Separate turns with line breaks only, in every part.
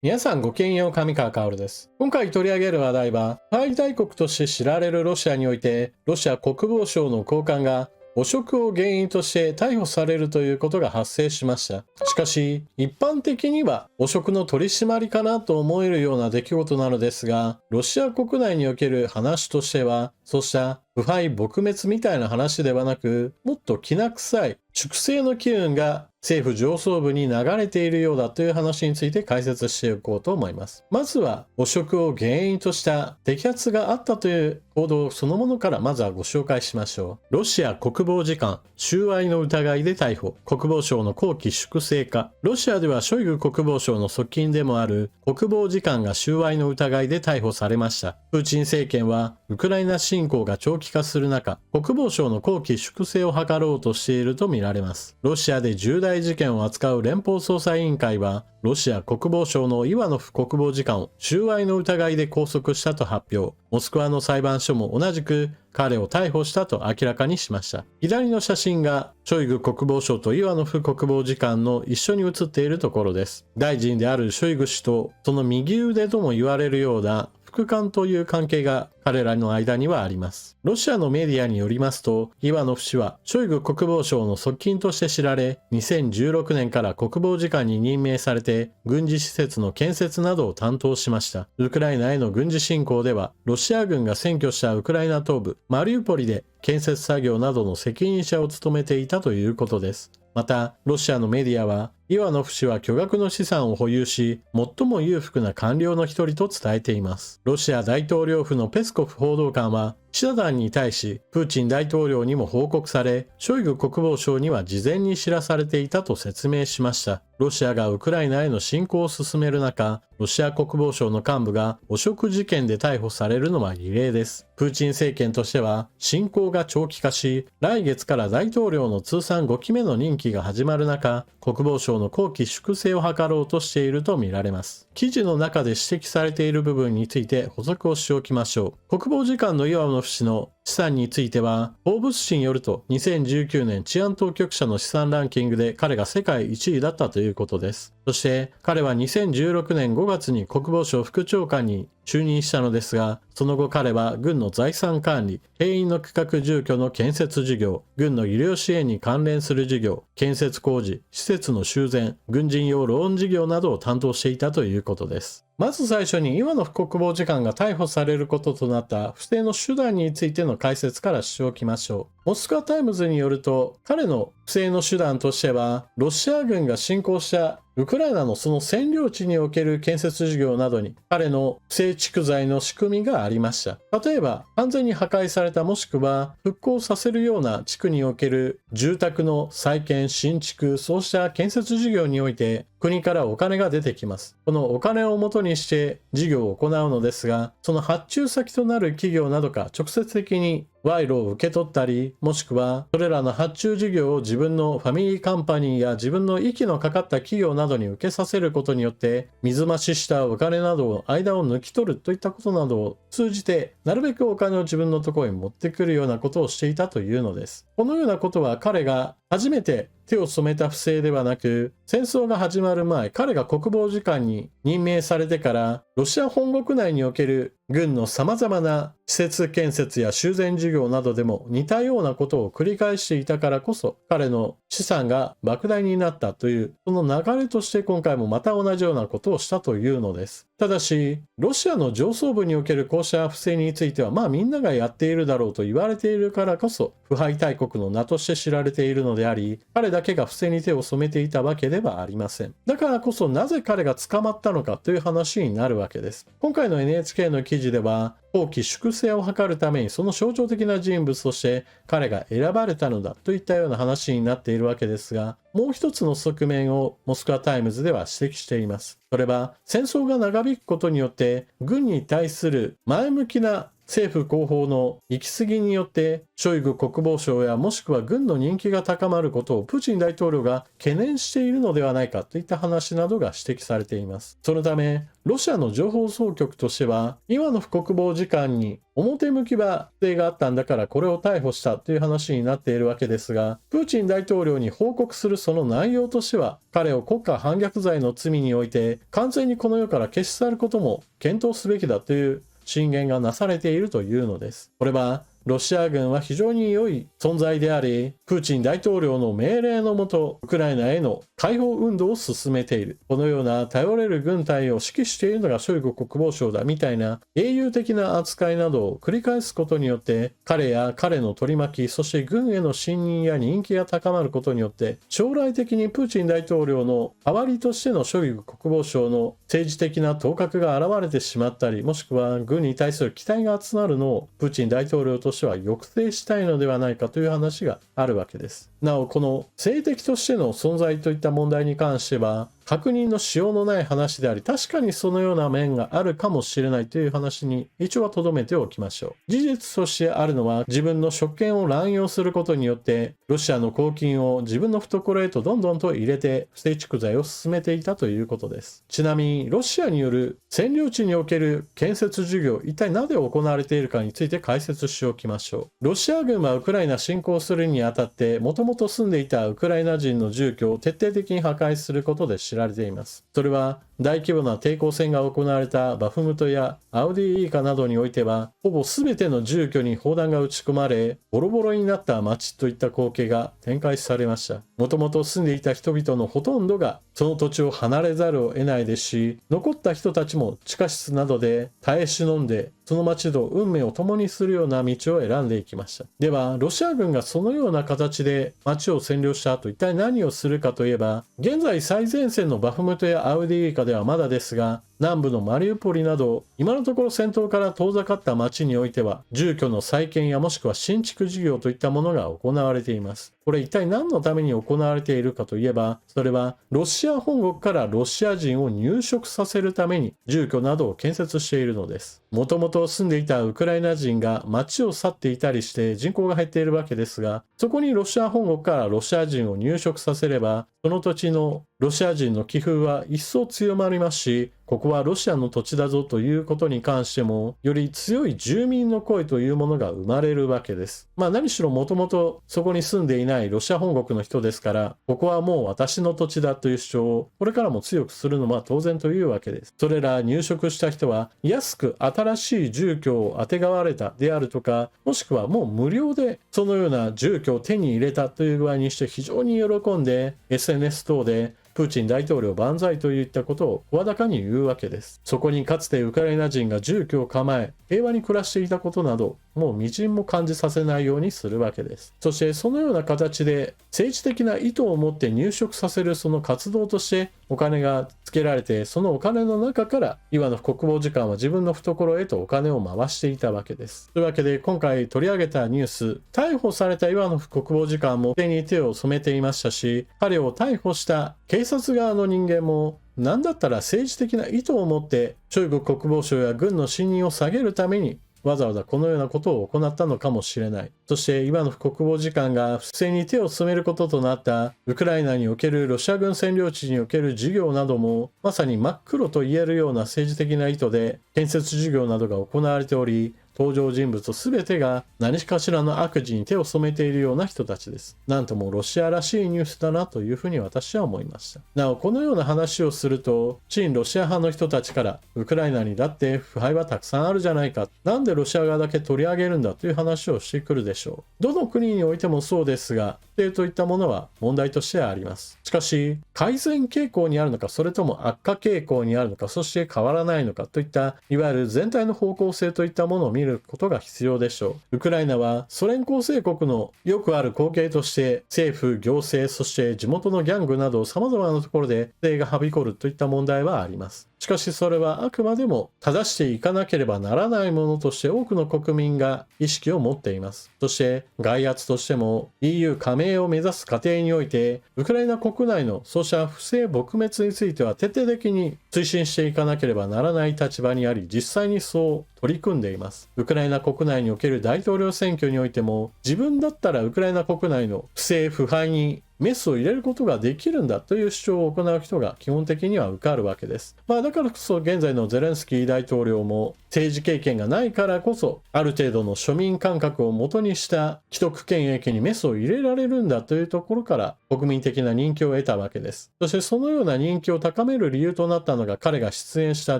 皆さんごきげんよう、上川薫です。今回取り上げる話題は、廃大国として知られるロシアにおいて、ロシア国防省の高官が汚職を原因として逮捕されるということが発生しました。しかし、一般的には汚職の取り締まりかなと思えるような出来事なのですが、ロシア国内における話としては、そうした腐敗撲滅みたいな話ではなく、もっときな臭い粛清の機運が政府上層部に流れているようだという話について解説していこうと思います。まずは汚職を原因とした摘発があったという報道そのものからまずはご紹介しましょう。ロシア国防次官収賄の疑いで逮捕。国防省の綱紀粛正か。ロシアではショイグ国防省の側近でもある国防次官が収賄の疑いで逮捕されました。プーチン政権はウクライナ侵攻が長期化する中、国防省の綱紀粛正を図ろうとしているとみられます。ロシアで重大事件を扱う連邦捜査委員会は、ロシア国防省のイワノフ国防次官を収賄の疑いで拘束したと発表。モスクワの裁判所も同じく彼を逮捕したと明らかにしました。左の写真がショイグ国防相とイワノフ国防次官の一緒に写っているところです。大臣であるショイグ氏とその右腕とも言われるような副官という関係が彼らの間にはあります。ロシアのメディアによりますと、イワノフ氏はショイグ国防相の側近として知られ、2016年から国防次官に任命されて、軍事施設の建設などを担当しました。ウクライナへの軍事侵攻では、ロシア軍が占拠したウクライナ東部マリウポリで建設作業などの責任者を務めていたということです。また、ロシアのメディアは、イワノフ氏は巨額の資産を保有し、最も裕福な官僚の一人と伝えています。ロシア大統領府のペスコフ報道官は、記者団に対し、プーチン大統領にも報告され、ショイグ国防相には事前に知らされていたと説明しました。ロシアがウクライナへの侵攻を進める中、ロシア国防省の幹部が汚職事件で逮捕されるのは異例です。プーチン政権としては、侵攻が長期化し、来月から大統領の通算5期目の任期が始まる中、国防省の綱紀粛正を図ろうとしているとみられます。記事の中で指摘されている部分について補足をしておきましょう。国防次官のイワノフ氏の資産については、フォーブス紙によると2019年治安当局者の資産ランキングで彼が世界1位だったということです。そして彼は2016年5月に国防省副長官に就任したのですが、その後彼は軍の財産管理、兵員の区画住居の建設事業、軍の医療支援に関連する事業、建設工事、施設の修繕、軍人用ローン事業などを担当していたということです。まず最初にイワノフ国防次官が逮捕されることとなった不正の手段についての解説からしておきましょう。モスクワタイムズによると、彼の不正の手段としては、ロシア軍が侵攻したウクライナのその占領地における建設事業などに彼の不正蓄財の仕組みがありました。例えば、完全に破壊されたもしくは復興させるような地区における住宅の再建、新築、そうした建設事業において国からお金が出てきます。このお金を元にして事業を行うのですが、その発注先となる企業などが直接的に賄賂を受け取ったり、もしくはそれらの発注事業を自分のファミリーカンパニーや自分の息のかかった企業などに受けさせることによって水増ししたお金などを間を抜き取るといったことなどを通じてなるべくお金を自分のところに持ってくるようなことをしていたというのです。このようなことは彼が初めて手を染めた不正ではなく、戦争が始まる前、彼が国防次官に任命されてから、ロシア本国内における軍の様々な施設建設や修繕事業などでも似たようなことを繰り返していたからこそ、彼の資産が莫大になったという、その流れとして今回もまた同じようなことをしたというのです。ただし、ロシアの上層部におけるこうした不正については、みんながやっているだろうと言われているからこそ、腐敗大国の名として知られているのであり、彼だけが不正に手を染めていたわけではありません。だからこそなぜ彼が捕まったのかという話になるわけです。今回の NHK の記事では、綱紀粛正を図るためにその象徴的な人物として彼が選ばれたのだといったような話になっているわけですが、もう一つの側面をモスクワタイムズでは指摘しています。それは戦争が長引くことによって軍に対する前向きな政府広報の行き過ぎによってショイグ国防相やもしくは軍の人気が高まることをプーチン大統領が懸念しているのではないかといった話などが指摘されています。そのためロシアの情報総局としてはイワノフ国防次官に表向きは不正があったんだからこれを逮捕したという話になっているわけですが、プーチン大統領に報告するその内容としては彼を国家反逆罪の罪において完全にこの世から消し去ることも検討すべきだという進言がなされているというのです。これはロシア軍は非常に良い存在であり、プーチン大統領の命令のもと、ウクライナへの解放運動を進めている。このような頼れる軍隊を指揮しているのがショイグ国防相だみたいな英雄的な扱いなどを繰り返すことによって、彼や彼の取り巻き、そして軍への信任や人気が高まることによって、将来的にプーチン大統領の代わりとしてのショイグ国防相の政治的な頭角が現れてしまったり、もしくは軍に対する期待が集まるのをプーチン大統領としては抑制したいのではないかという話があるわけです。なおこの政敵としての存在といった問題に関しては確認のしようのない話であり、確かにそのような面があるかもしれないという話に一応は留めておきましょう。事実としてあるのは自分の職権を乱用することによってロシアの公金を自分の懐へとどんどんと入れて不正蓄財を進めていたということです。ちなみにロシアによる占領地における建設事業、一体なぜ行われているかについて解説しておきましょう。ロシア軍はウクライナ侵攻するにあたってもともと住んでいたウクライナ人の住居を徹底的に破壊することで知られています。それは大規模な抵抗戦が行われたバフムトやアウディーイーカなどにおいてはほぼ全ての住居に砲弾が撃ち込まれボロボロになった街といった光景が展開されました。もともと住んでいた人々のほとんどがその土地を離れざるを得ないですし、残った人たちも地下室などで耐え忍んでその町と運命を共にするような道を選んでいきました。ではロシア軍がそのような形で町を占領した後一体何をするかといえば、現在最前線のバフムトやアウディーイカではまだですが、南部のマリウポリなど今のところ戦闘から遠ざかった町においては住居の再建やもしくは新築事業といったものが行われています。これ一体何のために行われているかといえば、それはロシア本国からロシア人を入植させるために住居などを建設しているのです。もともと住んでいたウクライナ人が町を去っていたりして人口が減っているわけですが、そこにロシア本国からロシア人を入植させればその土地のロシア人の気風は一層強まりますし、ここはロシアの土地だぞということに関してもより強い住民の声というものが生まれるわけです。何しろもともとそこに住んでいないロシア本国の人ですから、ここはもう私の土地だという主張をこれからも強くするのは当然というわけです。それら入植した人は安く新しい住居をあてがわれたであるとか、もしくはもう無料でそのような住居を手に入れたという具合にして非常に喜んで SNS 等でプーチン大統領万歳といったことを声高に言うわけです。そこにかつてウクライナ人が住居を構え平和に暮らしていたことなどもうみじんも感じさせないようにするわけです。そしてそのような形で政治的な意図を持って入植させるその活動としてお金がつけられて、そのお金の中からイワノフ国防次官は自分の懐へとお金を回していたわけです。というわけで今回取り上げたニュース、逮捕されたイワノフ国防次官も手に手を染めていましたし、彼を逮捕した警察側の人間も何だったら政治的な意図を持ってショイグ国防相や軍の信任を下げるためにわざわざこのようなことを行ったのかもしれない。そしてイワノフ国防次官が不正に手を染めることとなったウクライナにおけるロシア軍占領地における事業などもまさに真っ黒と言えるような政治的な意図で建設事業などが行われており、登場人物全てが何かしらの悪事に手を染めているような人たちです。なんともロシアらしいニュースだなというふうに私は思いました。なおこのような話をすると親ロシア派の人たちからウクライナにだって腐敗はたくさんあるじゃないか、なんでロシア側だけ取り上げるんだという話をしてくるでしょう。どの国においてもそうですが、不正といったものは問題としてあります。しかし改善傾向にあるのか、それとも悪化傾向にあるのか、そして変わらないのかといったいわゆる全体の方向性といったものを見ることが必要でしょう。ウクライナはソ連構成国のよくある光景として政府、行政、そして地元のギャングなど様々なところで不正がはびこるといった問題はあります。ししかしそれはあくまでも正していかなければならないものとして多くの国民が意識を持っています。そして外圧としても EU 加盟を目指す過程において、ウクライナ国内のそうした不正撲滅については徹底的に推進していかなければならない立場にあり、実際にそう取り組んでいます。ウクライナ国内における大統領選挙においても、自分だったらウクライナ国内の不正腐敗にメスを入れることができるんだという主張を行う人が基本的には受かるわけです。だからこそ現在のゼレンスキー大統領も政治経験がないからこそ、ある程度の庶民感覚をもとにした既得権益にメスを入れられるんだというところから国民的な人気を得たわけです。そしてそのような人気を高める理由となったのが彼が出演した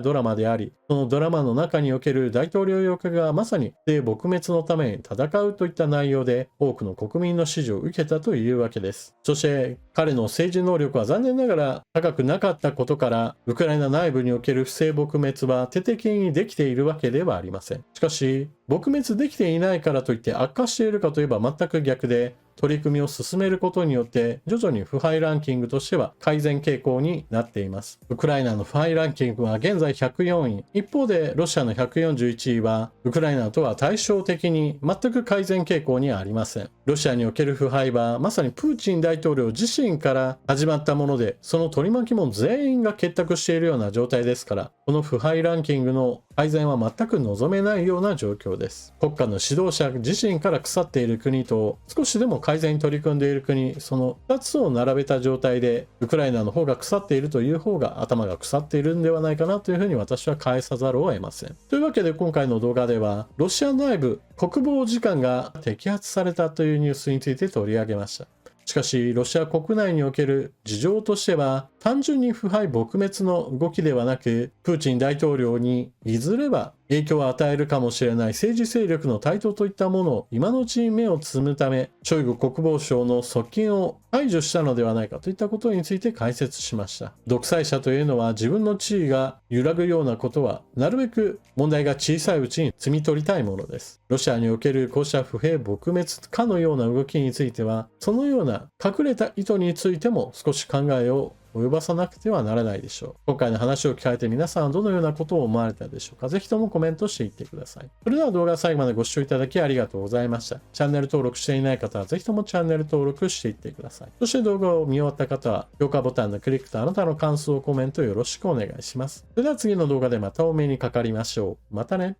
ドラマであり、そのドラマの中における大統領欲がまさに不正撲滅のために戦うといった内容で多くの国民の支持を受けたというわけです。そして彼の政治能力は残念ながら高くなかったことから、ウクライナ内部における不正撲滅は徹底的にできているわけではありません。しかし撲滅できていないからといって悪化しているかといえば全く逆で、取り組みを進めることによって徐々に腐敗ランキングとしては改善傾向になっています。ウクライナの腐敗ランキングは現在104位、一方でロシアの141位はウクライナとは対照的に全く改善傾向にありません。ロシアにおける腐敗はまさにプーチン大統領自身から始まったもので、その取り巻きも全員が結託しているような状態ですから、この腐敗ランキングの改善は全く望めないような状況です。国家の指導者自身から腐っている国と少しでも改善に取り組んでいる国、その2つを並べた状態でウクライナの方が腐っているという方が頭が腐っているんではないかなというふうに私は返さざるを得ません。というわけで今回の動画ではロシア内部国防次官が摘発されたというニュースについて取り上げました。しかしロシア国内における事情としては単純に腐敗撲滅の動きではなく、プーチン大統領にいずれは影響を与えるかもしれない政治勢力の台頭といったものを今のうちに目をつむため、ショイグ国防相の側近を排除したのではないかといったことについて解説しました。独裁者というのは自分の地位が揺らぐようなことはなるべく問題が小さいうちに摘み取りたいものです。ロシアにおけるこうした不平撲滅かのような動きについては、そのような隠れた意図についても少し考えを及ばさなくてはならないでしょう。今回の話を聞かれて皆さんはどのようなことを思われたでしょうか。ぜひともコメントしていってください。それでは動画最後までご視聴いただきありがとうございました。チャンネル登録していない方はぜひともチャンネル登録していってください。そして動画を見終わった方は評価ボタンのクリックとあなたの感想、コメントよろしくお願いします。それでは次の動画でまたお目にかかりましょう。またね。